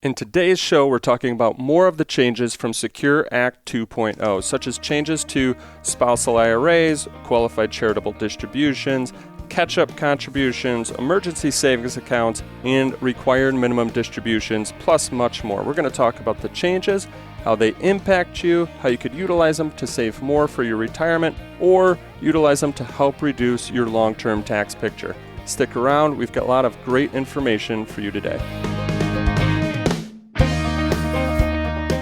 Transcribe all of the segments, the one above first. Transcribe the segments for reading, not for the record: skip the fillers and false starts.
In today's show, we're talking about more of the changes from Secure Act 2.0, such as changes to spousal IRAs, qualified charitable distributions, catch-up contributions, emergency savings accounts, and required minimum distributions, plus much more. We're going to talk about the changes, how they impact you, how you could utilize them to save more for your retirement, or utilize them to help reduce your long-term tax picture. Stick around. We've got a lot of great information for you today.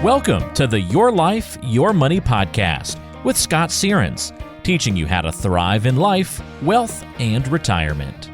Welcome to the Your Life, Your Money podcast with Scott Searins, teaching you how to thrive in life, wealth, and retirement.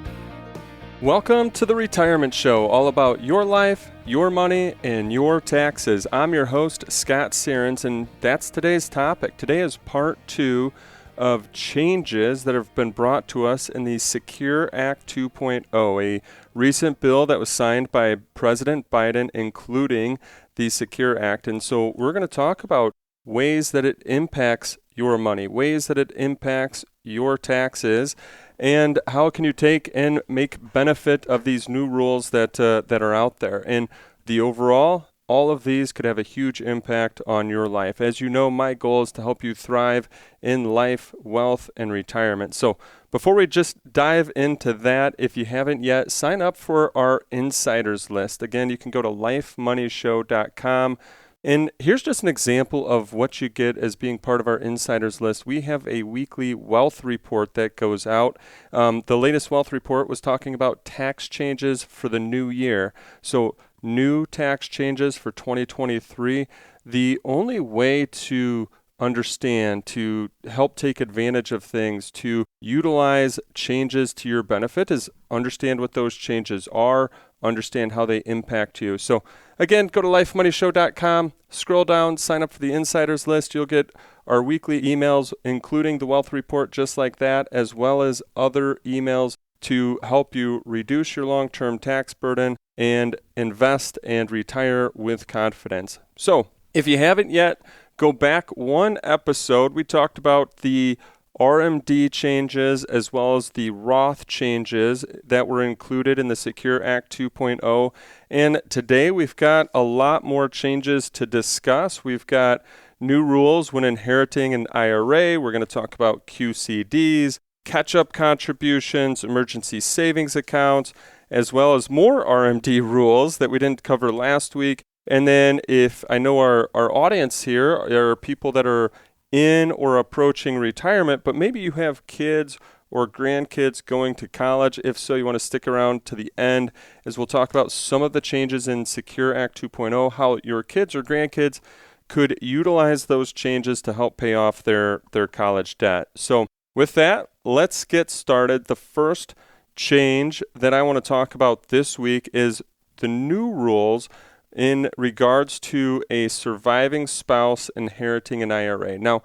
Welcome to the Retirement Show, all about your life, your money, and your taxes. I'm your host, Scott Searins, and that's today's topic. Today is part 2 of changes that have been brought to us in the Secure Act 2.0, a recent bill that was signed by President Biden, including the Secure Act. And so we're going to talk about ways that it impacts your money, ways that it impacts your taxes, and how can you take and make benefit of these new rules that are out there. And the overall, all of these could have a huge impact on your life. As you know, my goal is to help you thrive in life, wealth, and retirement. So before we just dive into that, if you haven't yet, sign up for our insiders list. Again, you can go to lifemoneyshow.com. And here's just an example of what you get as being part of our insiders list. We have a weekly wealth report that goes out. The latest wealth report was talking about tax changes for the new year. So new tax changes for 2023. The only way to understand, to help take advantage of things, to utilize changes to your benefit is understand what those changes are, understand how they impact you. So again, go to lifemoneyshow.com, scroll down, sign up for the insiders list. You'll get our weekly emails, including the wealth report just like that, as well as other emails to help you reduce your long-term tax burden and invest and retire with confidence. So if you haven't yet, go back one episode. We talked about the RMD changes as well as the Roth changes that were included in the Secure Act 2.0. And today we've got a lot more changes to discuss. We've got new rules when inheriting an IRA. We're going to talk about QCDs, catch-up contributions, emergency savings accounts, as well as more RMD rules that we didn't cover last week. And then if I know our audience here are people that are in or approaching retirement, but maybe you have kids or grandkids going to college. If so, you want to stick around to the end as we'll talk about some of the changes in Secure Act 2.0, how your kids or grandkids could utilize those changes to help pay off their college debt. So with that, let's get started. The first change that I want to talk about this week is the new rules in regards to a surviving spouse inheriting an IRA. Now,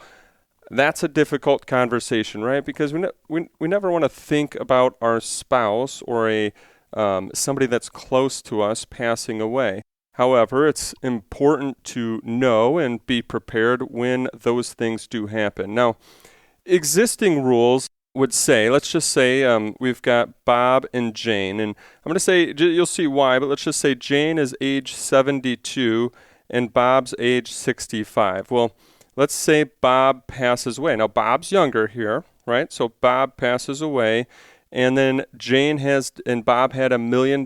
that's a difficult conversation, right? Because we never want to think about our spouse or somebody that's close to us passing away. However, it's important to know and be prepared when those things do happen. Now, existing rules would say, let's just say we've got Bob and Jane, and I'm going to say, you'll see why, but let's just say Jane is age 72 and Bob's age 65. Well, let's say Bob passes away. Now, Bob's younger here, right? So Bob passes away, and then Bob had $1 million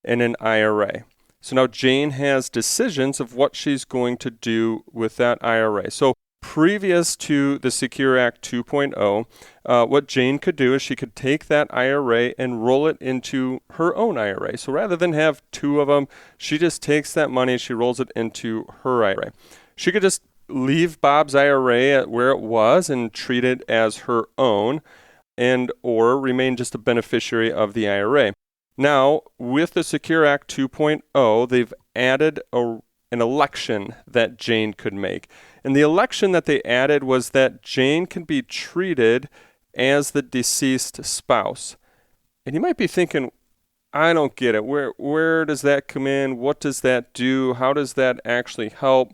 in an IRA. So now Jane has decisions of what she's going to do with that IRA. So previous to the Secure Act 2.0, what Jane could do is she could take that IRA and roll it into her own IRA. So rather than have two of them, she just takes that money, she rolls it into her IRA. She could just leave Bob's IRA at where it was and treat it as her own, and or remain just a beneficiary of the IRA. Now, with the Secure Act 2.0, they've added an election that Jane could make. And the election that they added was that Jane can be treated as the deceased spouse. And you might be thinking, I don't get it. Where does that come in? What does that do? How does that actually help?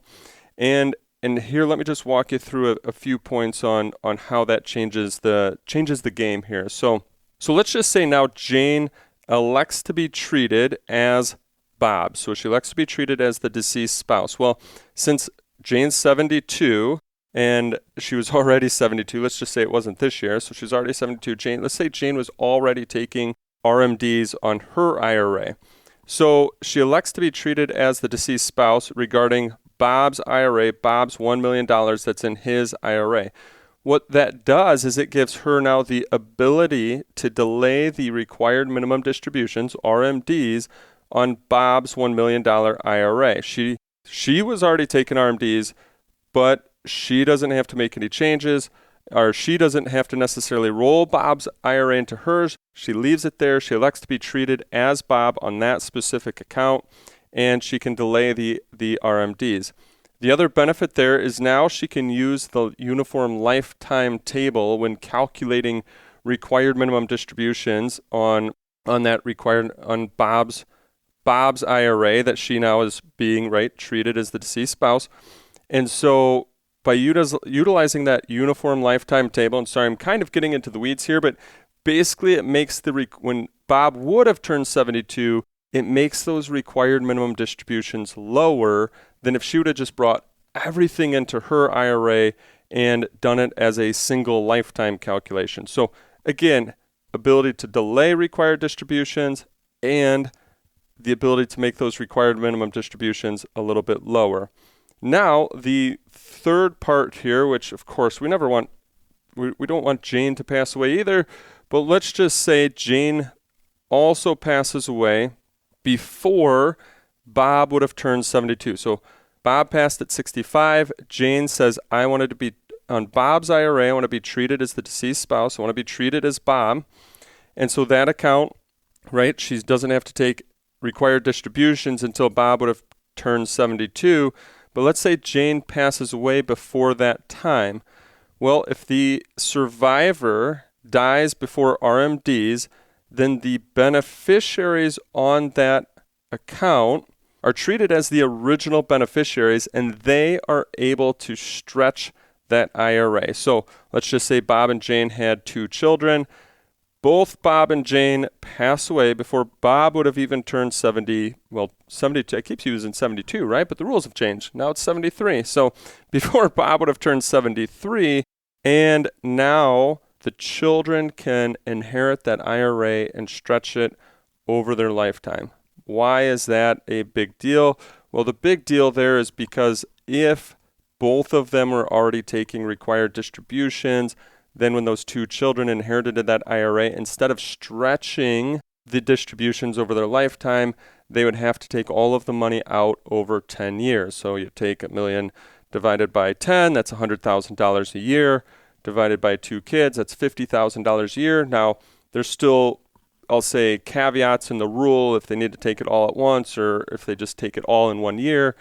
And here, let me just walk you through a few points on how that changes the game here. So let's just say now Jane elects to be treated as Bob. So she elects to be treated as the deceased spouse. Well, since Jane's 72 and she was already 72, let's just say it wasn't this year, so she's already 72. Let's say Jane was already taking RMDs on her IRA. So she elects to be treated as the deceased spouse regarding Bob's IRA, Bob's $1 million that's in his IRA. What that does is it gives her now the ability to delay the required minimum distributions, RMDs, on Bob's $1 million IRA. She was already taking RMDs, but she doesn't have to make any changes, or she doesn't have to necessarily roll Bob's IRA into hers. She leaves it there. She elects to be treated as Bob on that specific account, and she can delay the RMDs. The other benefit there is now she can use the uniform lifetime table when calculating required minimum distributions on Bob's IRA that she now is being treated as the deceased spouse. And so by utilizing that uniform lifetime table, and sorry, I'm kind of getting into the weeds here, but basically it makes when Bob would have turned 72, it makes those required minimum distributions lower than if she would have just brought everything into her IRA and done it as a single lifetime calculation. So again, ability to delay required distributions and the ability to make those required minimum distributions a little bit lower. Now, the third part here, which of course we don't want Jane to pass away either, but let's just say Jane also passes away before Bob would have turned 72. So Bob passed at 65. Jane says, I wanted to be on Bob's IRA. I want to be treated as the deceased spouse. I want to be treated as Bob. And so that account, she doesn't have to take required distributions until Bob would have turned 72. But let's say Jane passes away before that time. Well, if the survivor dies before RMDs, then the beneficiaries on that account are treated as the original beneficiaries, and they are able to stretch that IRA. So let's just say Bob and Jane had 2 children. Both Bob and Jane pass away before Bob would have even turned 70. Well, 72. I keep using 72, right? But the rules have changed. Now it's 73. So before Bob would have turned 73, and now the children can inherit that IRA and stretch it over their lifetime. Why is that a big deal? Well, the big deal there is because if both of them were already taking required distributions, then when those 2 children inherited that IRA, instead of stretching the distributions over their lifetime, they would have to take all of the money out over 10 years. So you take $1 million divided by 10, that's $100,000 a year. Divided by 2 kids, that's $50,000 a year. Now, there's still, I'll say, caveats in the rule if they need to take it all at once or if they just take it all in 1 year.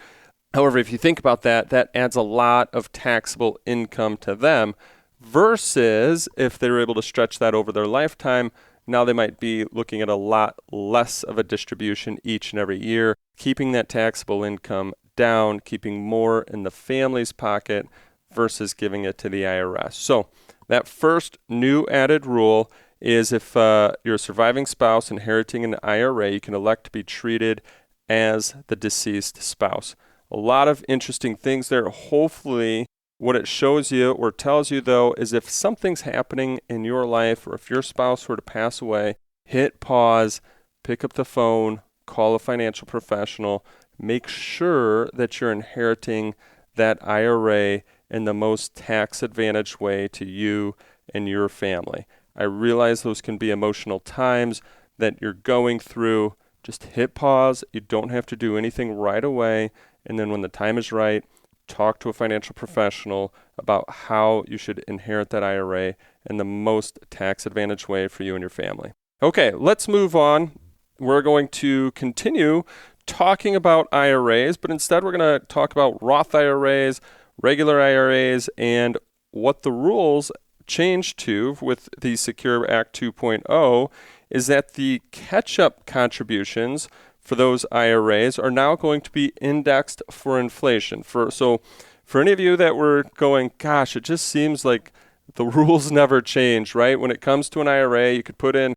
However, if you think about that, that adds a lot of taxable income to them versus if they were able to stretch that over their lifetime, now they might be looking at a lot less of a distribution each and every year, keeping that taxable income down, keeping more in the family's pocket versus giving it to the IRS. So that first new added rule is if you're a surviving spouse inheriting an IRA, you can elect to be treated as the deceased spouse. A lot of interesting things there. Hopefully, what it shows you or tells you, though, is if something's happening in your life or if your spouse were to pass away, hit pause, pick up the phone, call a financial professional, make sure that you're inheriting that IRA in the most tax-advantaged way to you and your family. I realize those can be emotional times that you're going through. Just hit pause. You don't have to do anything right away. And then when the time is right, talk to a financial professional about how you should inherit that IRA in the most tax-advantaged way for you and your family. Okay, let's move on. We're going to continue talking about IRAs, but instead we're going to talk about Roth IRAs, regular IRAs, and what the rules changed to with the Secure Act 2.0 is that the catch-up contributions for those IRAs are now going to be indexed for inflation. So for any of you that were going, gosh, it just seems like the rules never change, right? When it comes to an IRA, you could put in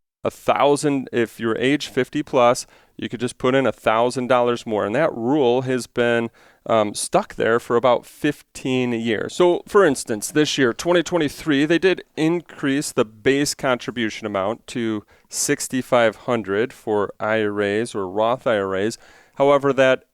if you're age 50 plus, you could just put in $1,000 more. And that rule has been stuck there for about 15 years. So for instance, this year, 2023, they did increase the base contribution amount to $6,500 for IRAs or Roth IRAs. However, that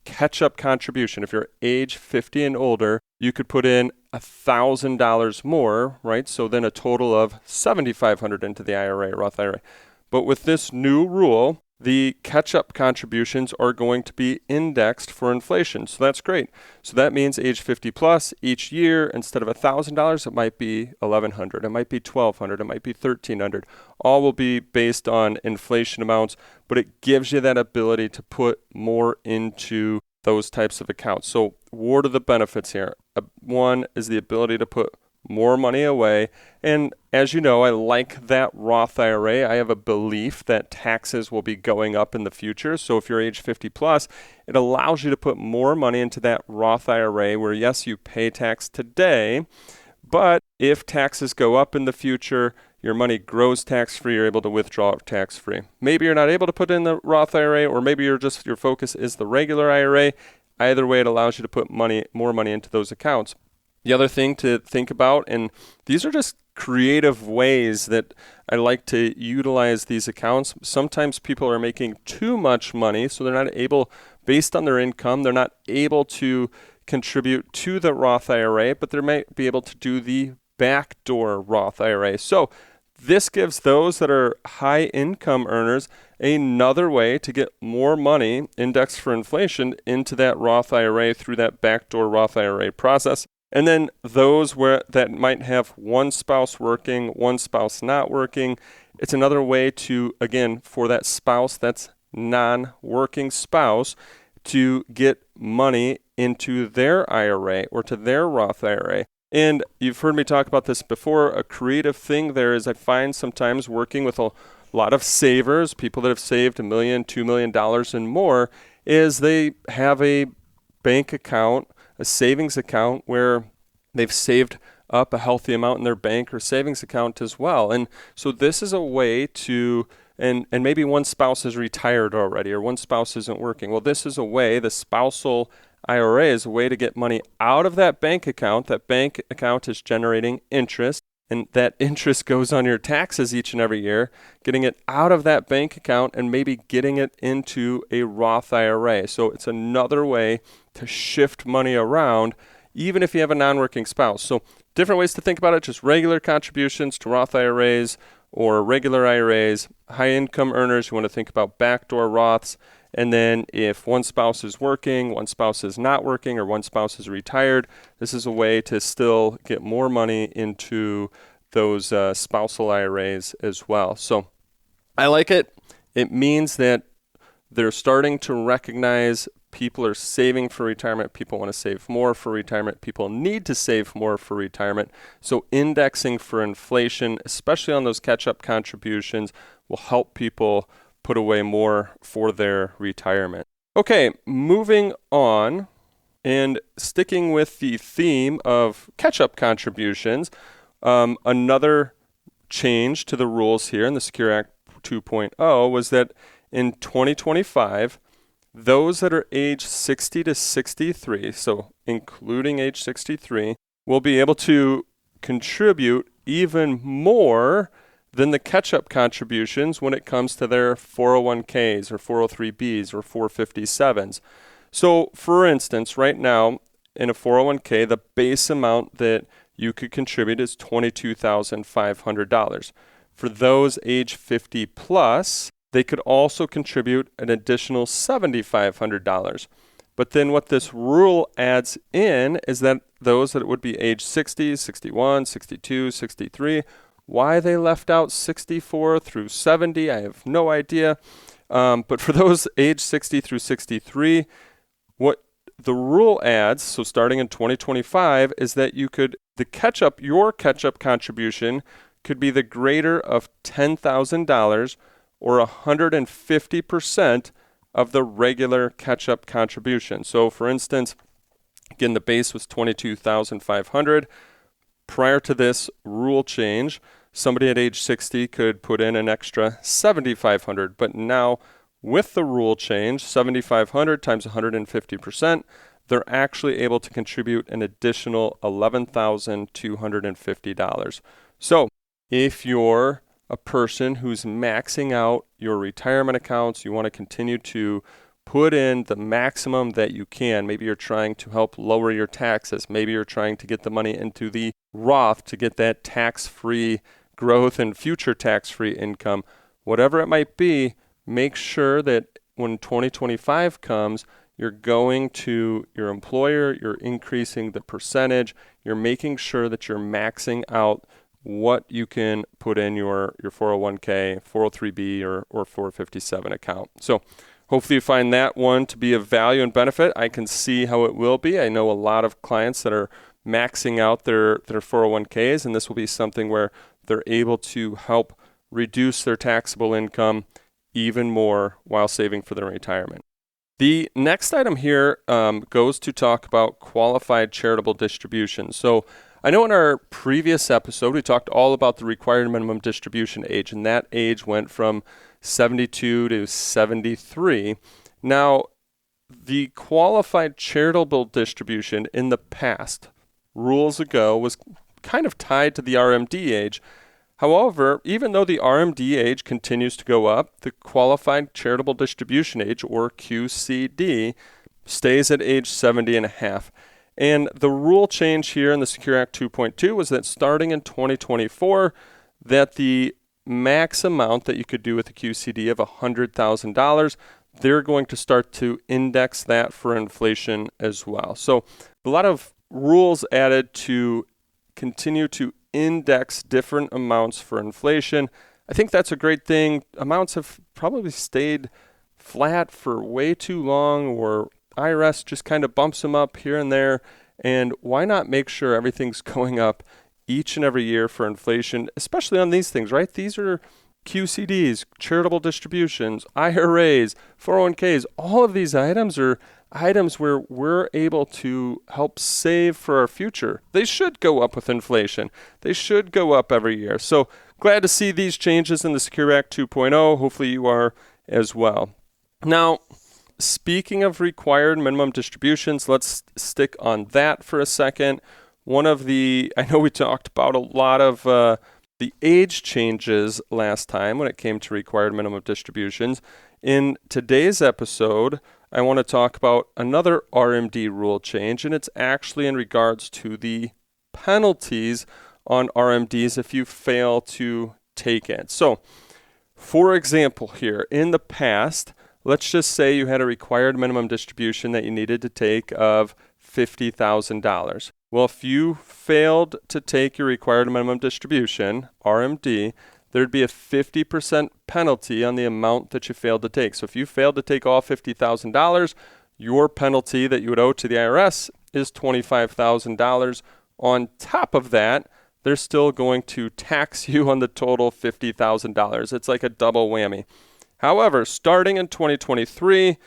catch-up contribution, if you're age 50 and older, you could put in $1,000 more, right? So then a total of $7,500 into the IRA, Roth IRA. But with this new rule, the catch-up contributions are going to be indexed for inflation. So that's great. So that means age 50 plus, each year, instead of $1,000, it might be $1,100, it might be $1,200, it might be $1,300. All will be based on inflation amounts, but it gives you that ability to put more into those types of accounts. So what are the benefits here? One is the ability to put more money away. And as you know, I like that Roth IRA. I have a belief that taxes will be going up in the future. So if you're age 50 plus, it allows you to put more money into that Roth IRA where, yes, you pay tax today, but if taxes go up in the future, your money grows tax-free, you're able to withdraw it tax-free. Maybe you're not able to put in the Roth IRA, or maybe your focus is the regular IRA. Either way, it allows you to put more money into those accounts. The other thing to think about, and these are just creative ways that I like to utilize these accounts. Sometimes people are making too much money, so they're not able, based on their income, they're not able to contribute to the Roth IRA, but they might be able to do the backdoor Roth IRA. So this gives those that are high income earners another way to get more money indexed for inflation into that Roth IRA through that backdoor Roth IRA process. And then those that might have one spouse working, one spouse not working, it's another way to, again, for that spouse that's non-working spouse, to get money into their IRA or to their Roth IRA. And you've heard me talk about this before. A creative thing there is I find sometimes working with a lot of savers, people that have saved $1 million, $2 million and more, is they have a bank account, a savings account where they've saved up a healthy amount in their bank or savings account as well. And so this is a way to, and maybe one spouse is retired already or one spouse isn't working. Well, this is a way, the spousal IRA is a way to get money out of that bank account. That bank account is generating interest, and that interest goes on your taxes each and every year, getting it out of that bank account and maybe getting it into a Roth IRA. So it's another way to shift money around, even if you have a non-working spouse. So different ways to think about it, just regular contributions to Roth IRAs or regular IRAs. High income earners, you want to think about backdoor Roths. And then if one spouse is working, one spouse is not working, or one spouse is retired, this is a way to still get more money into those spousal IRAs as well. So I like it. It means that they're starting to recognize people are saving for retirement. People want to save more for retirement. People need to save more for retirement. So indexing for inflation, especially on those catch-up contributions, will help people put away more for their retirement. Okay, moving on and sticking with the theme of catch-up contributions, another change to the rules here in the Secure Act 2.0 was that in 2025, those that are age 60 to 63, so including age 63, will be able to contribute even more than the catch-up contributions when it comes to their 401ks or 403bs or 457s. So, for instance, right now in a 401k, the base amount that you could contribute is $22,500. For those age 50 plus, they could also contribute an additional $7,500. But then what this rule adds in is that those that would be age 60, 61, 62, 63, why they left out 64 through 70, I have no idea. But for those age 60 through 63, what the rule adds, so starting in 2025, is that your catch-up contribution could be the greater of $10,000 or 150% of the regular catch-up contribution. So for instance, again, the base was $22,500. Prior to this rule change, somebody at age 60 could put in an extra $7,500. But now with the rule change, $7,500 times 150%, they're actually able to contribute an additional $11,250. So if you're a person who's maxing out your retirement accounts, you want to continue to put in the maximum that you can. Maybe you're trying to help lower your taxes. Maybe you're trying to get the money into the Roth to get that tax-free growth and future tax-free income. Whatever it might be, make sure that when 2025 comes, you're going to your employer, you're increasing the percentage, you're making sure that you're maxing out what you can put in your 401k, 403b, or 457 account. So hopefully you find that one to be of value and benefit. I can see how it will be. I know a lot of clients that are maxing out their 401ks, and this will be something where they're able to help reduce their taxable income even more while saving for their retirement. The next item here goes to talk about qualified charitable distributions. So I know in our previous episode, we talked all about the required minimum distribution age, and that age went from 72 to 73. Now, the qualified charitable distribution in the past, rules ago, was kind of tied to the RMD age. However, even though the RMD age continues to go up, the qualified charitable distribution age, or QCD, stays at age 70 and a half. And the rule change here in the Secure Act 2.2 was that starting in 2024, that the max amount that you could do with a QCD of $100,000, they're going to start to index that for inflation as well. So a lot of rules added to continue to index different amounts for inflation. I think that's a great thing. Amounts have probably stayed flat for way too long, or IRS just kind of bumps them up here and there. And why not make sure everything's going up each and every year for inflation, especially on these things, right? These are QCDs, charitable distributions, IRAs, 401ks. All of these items are items where we're able to help save for our future. They should go up with inflation. They should go up every year. So glad to see these changes in the Secure Act 2.0. Hopefully you are as well. Now, speaking of required minimum distributions, let's stick on that for a second. I know we talked about a lot of the age changes last time when it came to required minimum distributions. In today's episode, I want to talk about another RMD rule change, and it's actually in regards to the penalties on RMDs if you fail to take it. So, for example here, in the past, let's just say you had a required minimum distribution that you needed to take of $50,000. Well, if you failed to take your required minimum distribution, RMD, there'd be a 50% penalty on the amount that you failed to take. So if you failed to take all $50,000, your penalty that you would owe to the IRS is $25,000. On top of that, they're still going to tax you on the total $50,000. It's like a double whammy. However, starting in 2023,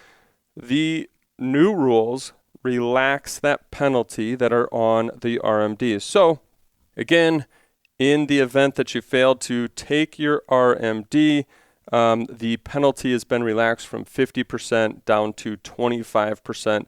the new rules relax that penalty that are on the RMDs. So, again, in the event that you failed to take your RMD, the penalty has been relaxed from 50% down to 25%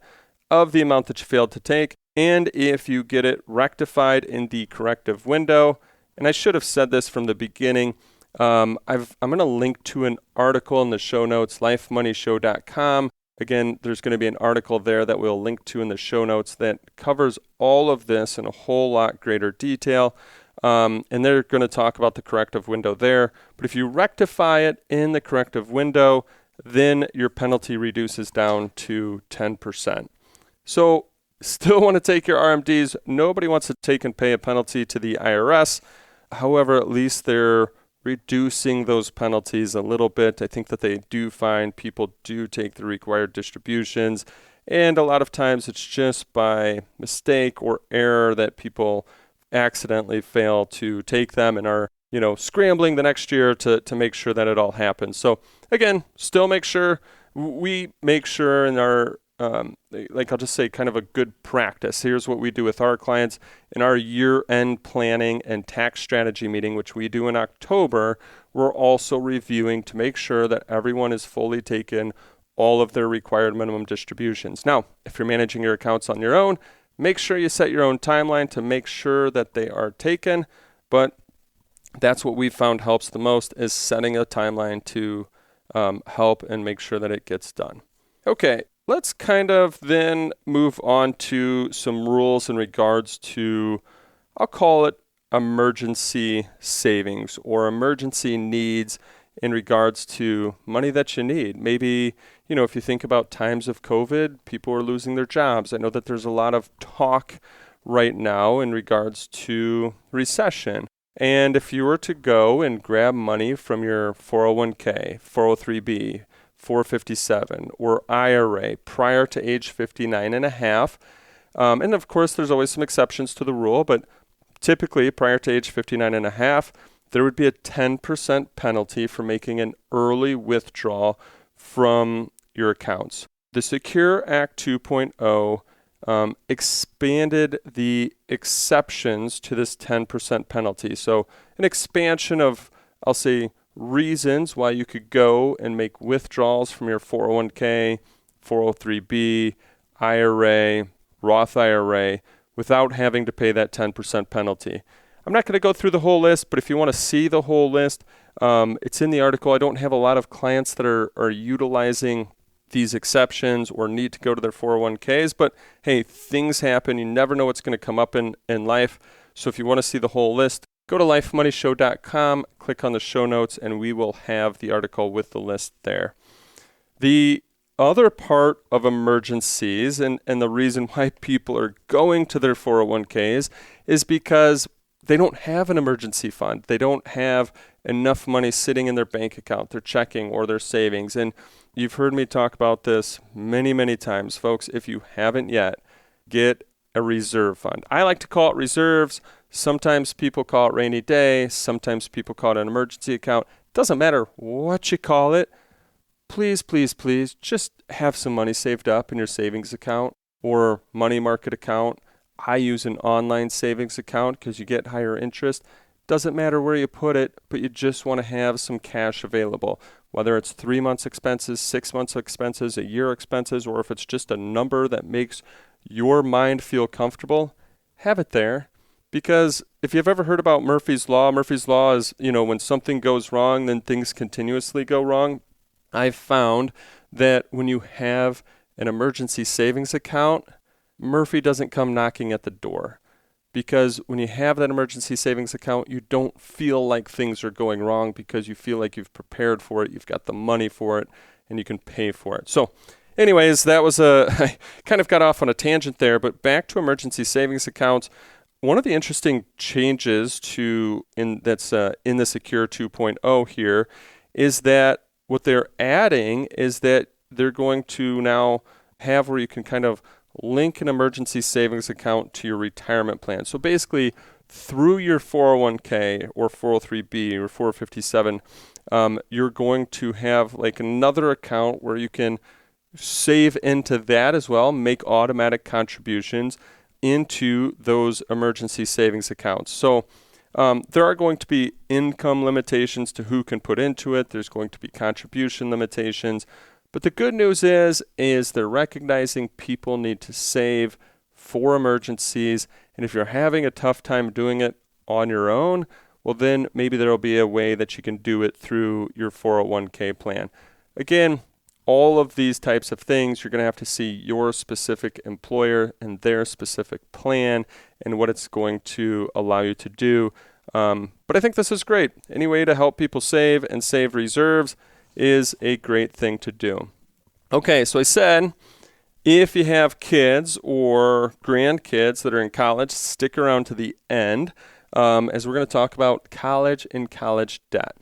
of the amount that you failed to take. And if you get it rectified in the corrective window, and I should have said this from the beginning, I'm going to link to an article in the show notes, lifemoneyshow.com. Again, there's going to be an article there that we'll link to in the show notes that covers all of this in a whole lot greater detail. And they're going to talk about the corrective window there. But if you rectify it in the corrective window, then your penalty reduces down to 10%. So still want to take your RMDs. Nobody wants to take and pay a penalty to the IRS. However, at least they're reducing those penalties a little bit. I think that they do find people do take the required distributions, and a lot of times it's just by mistake or error that people accidentally fail to take them and are, scrambling the next year to make sure that it all happens. So again, still we make sure in our I'll just say kind of a good practice. Here's what we do with our clients in our year-end planning and tax strategy meeting, which we do in October. We're also reviewing to make sure that everyone is fully taken all of their required minimum distributions. Now, if you're managing your accounts on your own, make sure you set your own timeline to make sure that they are taken. But that's what we've found helps the most, is setting a timeline to help and make sure that it gets done. Okay, let's kind of then move on to some rules in regards to, I'll call it emergency savings or emergency needs in regards to money that you need. Maybe, if you think about times of COVID, people are losing their jobs. I know that there's a lot of talk right now in regards to recession. And if you were to go and grab money from your 401k, 403b, 457, or IRA prior to age 59 and a half, and of course there's always some exceptions to the rule, but typically prior to age 59 and a half, there would be a 10% penalty for making an early withdrawal from your accounts. The Secure Act 2.0 expanded the exceptions to this 10% penalty. So an expansion of, I'll say, reasons why you could go and make withdrawals from your 401k, 403b, IRA, Roth IRA without having to pay that 10% penalty. I'm not going to go through the whole list, but if you want to see the whole list, it's in the article. I don't have a lot of clients that are utilizing these exceptions or need to go to their 401ks, but hey, things happen. You never know what's going to come up in life. So if you want to see the whole list, go to lifemoneyshow.com, click on the show notes, and we will have the article with the list there. The other part of emergencies and the reason why people are going to their 401ks is because they don't have an emergency fund. They don't have enough money sitting in their bank account, their checking, or their savings. And you've heard me talk about this many, many times. Folks, if you haven't yet, get a reserve fund. I like to call it reserves. Sometimes people call it rainy day. Sometimes people call it an emergency account. Doesn't matter what you call it. Please, please, please just have some money saved up in your savings account or money market account. I use an online savings account because you get higher interest. Doesn't matter where you put it, but you just want to have some cash available. Whether it's 3 months expenses, 6 months expenses, a year expenses, or if it's just a number that makes your mind feel comfortable, have it there. Because if you've ever heard about Murphy's Law is, when something goes wrong, then things continuously go wrong. I've found that when you have an emergency savings account, Murphy doesn't come knocking at the door. Because when you have that emergency savings account, you don't feel like things are going wrong because you feel like you've prepared for it, you've got the money for it, and you can pay for it. So anyways, I kind of got off on a tangent there, but back to emergency savings accounts. One of the interesting changes in the Secure 2.0 here is that what they're adding is that they're going to now have where you can kind of link an emergency savings account to your retirement plan. So basically, through your 401k or 403b or 457, you're going to have like another account where you can save into that as well, make automatic contributions into those emergency savings accounts. So there are going to be income limitations to who can put into it. There's going to be contribution limitations. But the good news is they're recognizing people need to save for emergencies. And if you're having a tough time doing it on your own, well, then maybe there will be a way that you can do it through your 401k plan. Again, all of these types of things, you're going to have to see your specific employer and their specific plan and what it's going to allow you to do. But I think this is great. Any way to help people save and save reserves is a great thing to do. Okay, so I said, if you have kids or grandkids that are in college, stick around to the end as we're going to talk about college and college debt.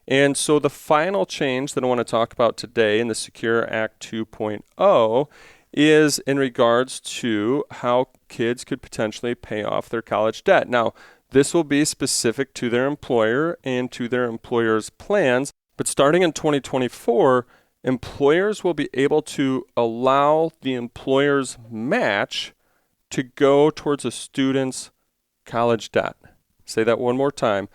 And so the final change that I want to talk about today in the Secure Act 2.0 is in regards to how kids could potentially pay off their college debt. Now, this will be specific to their employer and to their employer's plans. But starting in 2024, employers will be able to allow the employer's match to go towards a student's college debt. Say that one more time.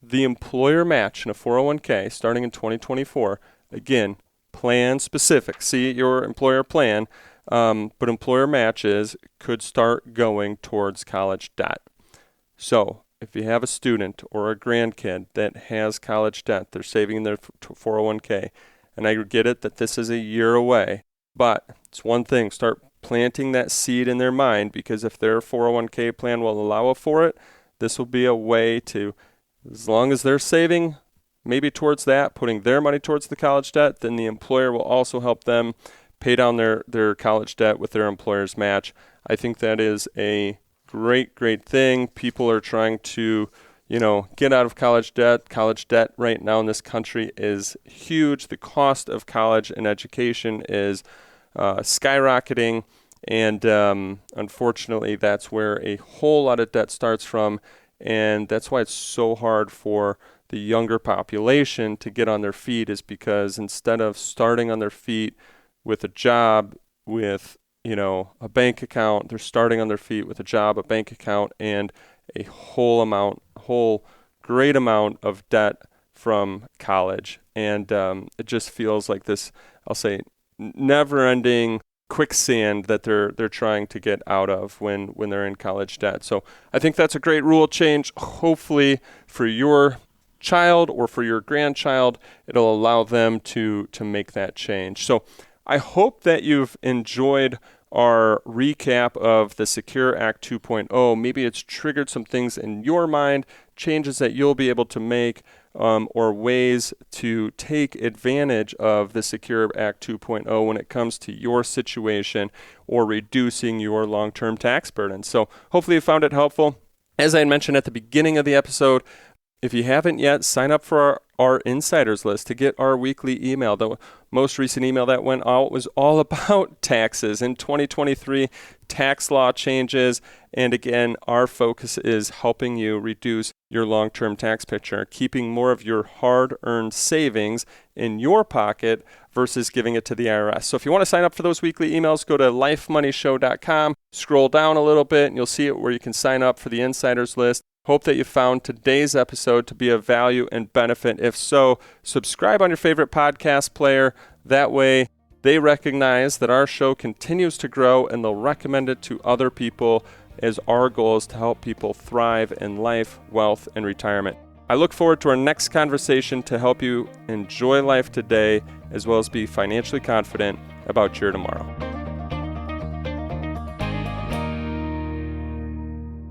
The employer match in a 401k starting in 2024, again, plan specific. See your employer plan, but employer matches could start going towards college debt. So if you have a student or a grandkid that has college debt, they're saving in their 401k, and I get it that this is a year away, but it's one thing, start planting that seed in their mind, because if their 401k plan will allow for it, this will be a way to, as long as they're saving maybe towards that, putting their money towards the college debt, then the employer will also help them pay down their college debt with their employer's match. I think that is a great thing. People are trying to, get out of college debt. College debt right now in this country is huge. The cost of college and education is skyrocketing, and unfortunately that's where a whole lot of debt starts from, and that's why it's so hard for the younger population to get on their feet, is because instead of starting on their feet with a job, with a bank account, they're starting on their feet with a job, a bank account, and a whole great amount of debt from college. And it just feels like this, I'll say, never-ending quicksand that they're trying to get out of when they're in college debt. So I think that's a great rule change. Hopefully for your child or for your grandchild, it'll allow them to make that change. So I hope that you've enjoyed our recap of the Secure Act 2.0. Maybe it's triggered some things in your mind, changes that you'll be able to make, or ways to take advantage of the Secure Act 2.0 when it comes to your situation or reducing your long-term tax burden. So hopefully you found it helpful. As I mentioned at the beginning of the episode, if you haven't yet, sign up for our insiders list to get our weekly email. The most recent email that went out was all about taxes in 2023, tax law changes. And again, our focus is helping you reduce your long-term tax picture, keeping more of your hard-earned savings in your pocket versus giving it to the IRS. So if you want to sign up for those weekly emails, go to lifemoneyshow.com, scroll down a little bit, and you'll see it where you can sign up for the insiders list. Hope that you found today's episode to be of value and benefit. If so, subscribe on your favorite podcast player. That way, they recognize that our show continues to grow and they'll recommend it to other people, as our goal is to help people thrive in life, wealth, and retirement. I look forward to our next conversation to help you enjoy life today, as well as be financially confident about your tomorrow.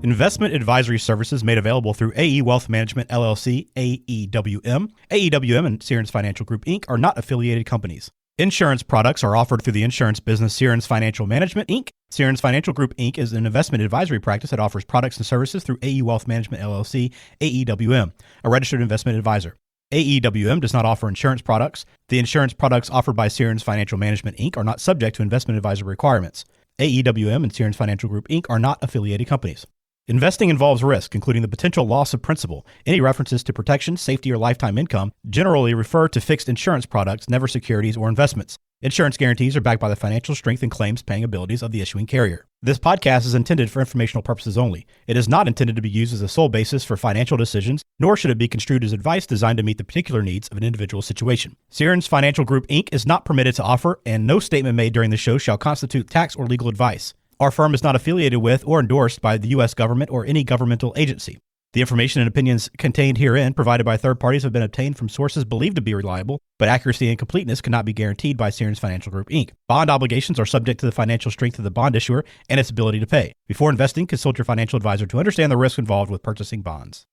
Investment advisory services made available through AE Wealth Management, LLC, AEWM. AEWM and Searns Financial Group, Inc. are not affiliated companies. Insurance products are offered through the insurance business Searns Financial Management, Inc. Searns Financial Group, Inc. is an investment advisory practice that offers products and services through AE Wealth Management, LLC, AEWM, a registered investment advisor. AEWM does not offer insurance products. The insurance products offered by Searns Financial Management, Inc. are not subject to investment advisory requirements. AEWM and Searns Financial Group, Inc. are not affiliated companies. Investing involves risk, including the potential loss of principal. Any references to protection, safety, or lifetime income generally refer to fixed insurance products, never securities or investments. Insurance guarantees are backed by the financial strength and claims-paying abilities of the issuing carrier. This podcast is intended for informational purposes only. It is not intended to be used as a sole basis for financial decisions, nor should it be construed as advice designed to meet the particular needs of an individual situation. Searns Financial Group, Inc. is not permitted to offer, and no statement made during the show shall constitute tax or legal advice. Our firm is not affiliated with or endorsed by the U.S. government or any governmental agency. The information and opinions contained herein provided by third parties have been obtained from sources believed to be reliable, but accuracy and completeness cannot be guaranteed by Searns Financial Group, Inc. Bond obligations are subject to the financial strength of the bond issuer and its ability to pay. Before investing, consult your financial advisor to understand the risk involved with purchasing bonds.